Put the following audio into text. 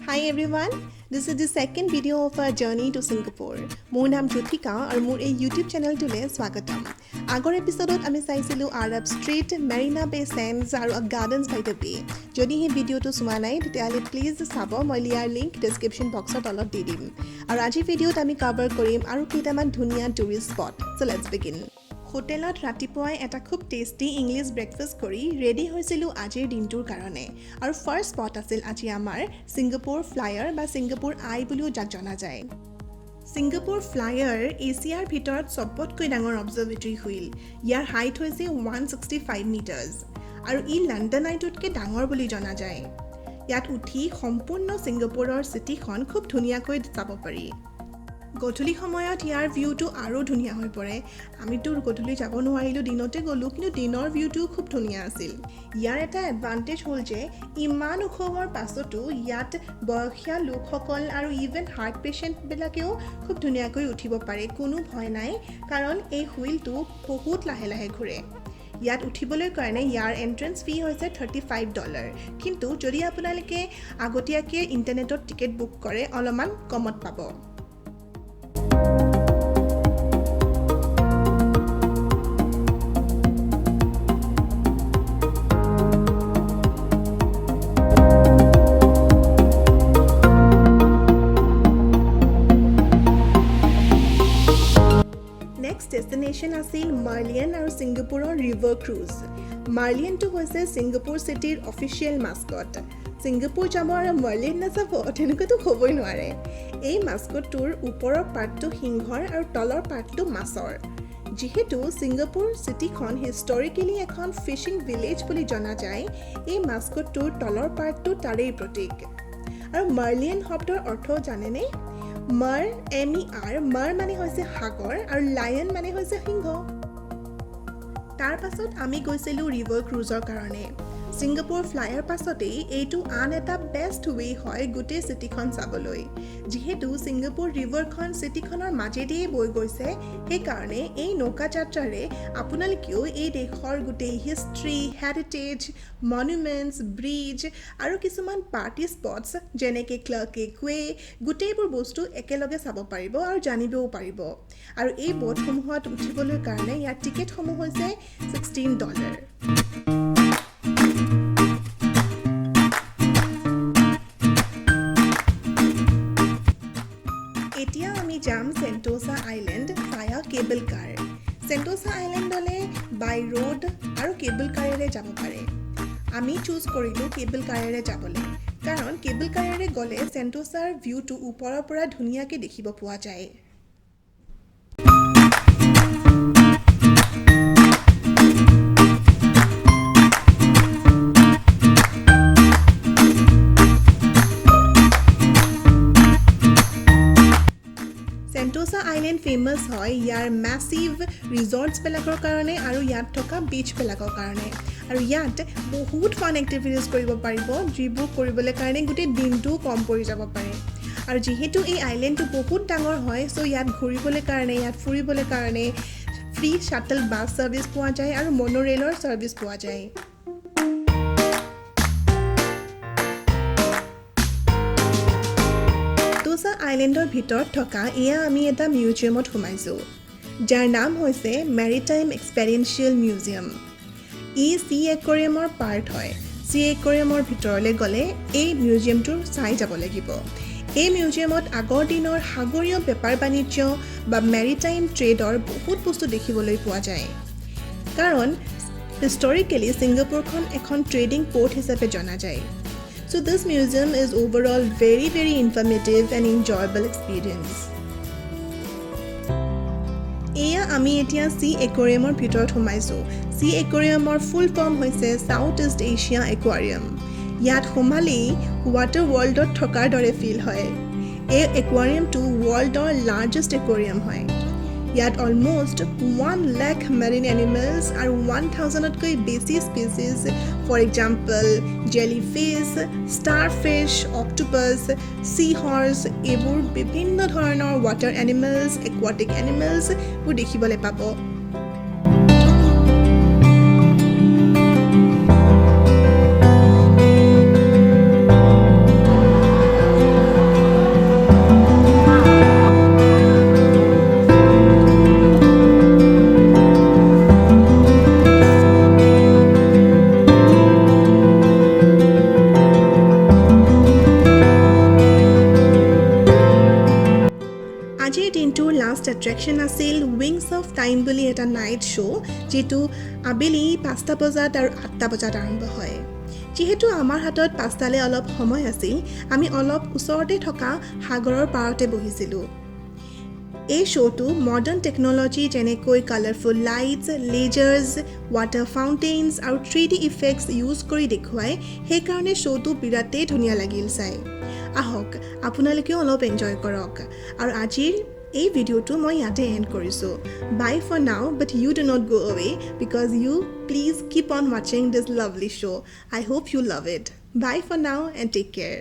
Hi everyone, this is the second video of our journey to Singapore. মোৰ নাম জ্যোতিকা আৰু মোৰ এই YouTube চেনেলটোলৈ স্বাগতম। আগৰ এপিসোডত আমি চাইছিলোঁ আৰব ষ্ট্ৰীট, মেৰিনা বে চেণ্ডছ আৰু গাৰ্ডেনছ বাই দ্য বে। যদি এই ভিডিঅ'টো চোৱা নাই তেতিয়াহ'লে প্লিজ চাব, মই ইয়াৰ লিংক ডেছক্ৰিপশ্যন বক্সৰ তলত দি দিম। আৰু আজিৰ ভিডিঅ'ত আমি কভাৰ কৰিম আৰু কেইটামান ধুনীয়া tourist spot. So' let's begin. হোটেলত ৰাতিপুৱাই এটা খুব টেষ্টি ইংলিছ ব্ৰেকফাষ্ট কৰি ৰেডি হৈছিলোঁ আজিৰ দিনটোৰ কাৰণে। আৰু ফাৰ্ষ্ট স্পট আছিল আজি আমাৰ ছিংগাপুৰ ফ্লায়াৰ বা ছিংগাপুৰ আই বুলিও যাক জনা যায়। ছিংগাপুৰ ফ্লায়াৰ এছিয়াৰ ভিতৰত চবতকৈ ডাঙৰ অবজাৰ্ভেটৰী হুইল। ইয়াৰ হাইট হৈছে 165 মিটাৰ্ছ আৰু ই লণ্ডন আইটোতকৈ ডাঙৰ বুলি জনা যায়। ইয়াত উঠি সম্পূৰ্ণ ছিংগাপুৰৰ চিটিখন খুব ধুনীয়াকৈ চাব পাৰি। গধূলি সময়ত ইয়াৰ ভিউটো আৰু ধুনীয়া হৈ পৰে। আমিতো গধূলি যাব নোৱাৰিলোঁ, দিনতে গ'লোঁ, কিন্তু দিনৰ ভিউটোও খুব ধুনীয়া আছিল। ইয়াৰ এটা এডভান্টেজ হ'ল যে ইমান ওখ হোৱাৰ পাছতো ইয়াত বয়সীয়া লোকসকল আৰু ইভেন হাৰ্ট পেচেণ্টবিলাকেও খুব ধুনীয়াকৈ উঠিব পাৰে, কোনো ভয় নাই, কাৰণ এই হুইলটো বহুত লাহে লাহে ঘূৰে। ইয়াত উঠিবলৈ কাৰণে ইয়াৰ এণ্ট্ৰেঞ্চ ফি হৈছে $35, কিন্তু যদি আপোনালোকে আগতীয়াকৈ ইণ্টাৰনেটত টিকেট বুক কৰে অলপমান কমত পাব। নেক্সট ডেষ্টিনেশ্যন আছিল মাৰ্লিয়ান আৰু ছিংগাপুৰৰ ৰিভাৰ ক্ৰুজ। মাৰ্লিয়ানটো হৈছে ছিংগাপুৰ চিটিৰ অফিচিয়েল মাস্কট। ছিংগাপুৰ যাব আৰু মাৰ্লিয়ান নাযাব তেনেকুৱাতো হ'বই নোৱাৰে। এই মাস্কটটোৰ ওপৰৰ পাৰ্টটো সিংহৰ আৰু তলৰ পাৰ্টটো মাছৰ। যিহেতু ছিংগাপুৰ চিটিখন হিষ্টৰিকেলি এখন ফিছিং ভিলেজ বুলি জনা যায়, এই মাস্কটটোৰ তলৰ পাৰ্টটো তাৰেই প্ৰতীক। আৰু মাৰ্লিয়ান শব্দৰ অৰ্থ জানেনে? মাৰ MER, মাৰ মানে হৈছে সাগৰ আৰু লায়ন মানে হৈছে সিংহ। তাৰ পাছত আমি গৈছিলোঁ ৰিভাৰ ক্ৰুজৰ কাৰণে। ছিংগাপুৰ ফ্লায়াৰ পাছতেই এইটো আন এটা বেষ্ট ৱে হয় গোটেই চিটিখন চাবলৈ। যিহেতু ছিংগাপুৰ ৰিভাৰখন চিটিখনৰ মাজেদিয়ে বৈ গৈছে, সেইকাৰণে এই নৌকা যাত্ৰাৰে আপোনালোকেও এই দেশৰ গোটেই হিষ্ট্ৰী, হেৰিটেজ, মনুমেণ্টছ, ব্ৰিজ আৰু কিছুমান পাৰ্টি স্পটছ যেনেকৈ ক্লাৰ্কে ৱে, গোটেইবোৰ বস্তু একেলগে চাব পাৰিব আৰু জানিবও পাৰিব। আৰু এই ব'টসমূহত উঠিবলৈ কাৰণে ইয়াৰ টিকেটসমূহ হৈছে $16। এতিয়া আমি যাম চেণ্টোছা আইলেণ্ড ভায়া কেবল কাৰ। চেণ্টোছা আইলেণ্ডলৈ বাই ৰোড আৰু কেবল কাৰেৰে যাব পাৰে। আমি চুজ কৰিলোঁ কেবল কাৰেৰে যাবলৈ, কাৰণ কেবল কাৰেৰে গ'লে চেণ্টোছাৰ ভিউটো ওপৰৰ পৰা ধুনীয়াকৈ দেখিব পোৱা যায়। চেণ্টোছা আইলেণ্ড ফেমাছ হয় ইয়াৰ মেছিভ ৰিজৰ্টছবিলাকৰ কাৰণে আৰু ইয়াত থকা বিচবিলাকৰ কাৰণে। আৰু ইয়াত বহুত ফান এক্টিভিটিজ কৰিব পাৰিব, যিবোৰ কৰিবলৈ কাৰণে গোটেই দিনটোও কম পৰি যাব পাৰে। আৰু যিহেতু এই আইলেণ্ডটো বহুত ডাঙৰ হয়, চ' ইয়াত ঘূৰিবলৈ কাৰণে, ইয়াত ফুৰিবলৈ কাৰণে ফ্ৰী শ্বাটল বাছ ছাৰ্ভিচ পোৱা যায় আৰু মনোৰেলৰ ছাৰ্ভিচ পোৱা যায়। চেণ্টোছা আইলেণ্ডৰ ভিতৰত থকা এয়া আমি এটা মিউজিয়ামত সোমাইছোঁ, যাৰ নাম হৈছে মেৰিটাইম এক্সপেৰিয়েঞ্চিয়েল মিউজিয়াম। ই চি একুৱাৰিয়ামৰ পাৰ্ট হয়। চি একুৱাৰিয়ামৰ ভিতৰলৈ গ'লে এই মিউজিয়ামটো চাই যাব লাগিব। এই মিউজিয়ামত আগৰ দিনৰ সাগৰীয় বেপাৰ বাণিজ্য বা মেৰিটাইম ট্ৰেডৰ বহুত বস্তু দেখিবলৈ পোৱা যায়, কাৰণ হিষ্টৰিকেলি ছিংগাপুৰখন এখন ট্ৰেডিং প'ৰ্ট হিচাপে জনা যায়। So this museum is overall very informative and enjoyable experience. এয়া আমি এতিয়া চি একুৱাৰিয়ামৰ ভিতৰত সোমাইছোঁ। চি একুৱাৰিয়ামৰ ফুল ফৰ্ম হৈছে চাউথ ইষ্ট এছিয়া একুৱাৰিয়াম। ইয়াত সোমালেই ৱাটাৰ ৱৰ্ল্ডত থকাৰ দৰে ফিল হয়। এই একুৱাৰিয়ামটো ৱৰ্ল্ডৰ লাৰ্জেষ্ট একুৱাৰিয়াম হয়। ইয়াত অলমষ্ট 1 লাখ মেৰিন এনিমেলছ আৰু 1000তকৈ বেছি species, for example jellyfish, starfish, octopus, seahorse, এইবোৰ বিভিন্ন ধৰণৰ ৱাটাৰ এনিমেলছ, একুৱাটিক এনিমেলছবোৰ দেখিবলৈ পাব। এট্ৰেকশ্যন আছিল উইংছ অফ টাইম বুলি এটা নাইট শ্ব' যিটো আবেলি 5টা বজাত আৰু 8টা বজাত আৰম্ভ হয়। যিহেতু আমাৰ হাতত 5টালৈ অলপ সময় আছিল, আমি অলপ ওচৰতে থকা সাগৰৰ পাৰতে বহিছিলোঁ। এই শ্ব'টো মডাৰ্ণ টেকন'লজি যেনেকৈ কালাৰফুল লাইটছ, লেজাৰ্ছ, ৱাটাৰ ফাউণ্টেইনছ আৰু 3D ইফেক্টছ ইউজ কৰি দেখুৱাই, সেইকাৰণে শ্ব'টো বিৰাটেই ধুনীয়া লাগিল চাই। আহক আপোনালোকেও অলপ এনজয় কৰক। আৰু আজিৰ এই ভিডিঅ'টো মই ইয়াতে এণ্ড কৰিছোঁ। Bye for now, but you do not go' away because you please keep on watching this lovely show. I hope you love it. Bye for now and take care.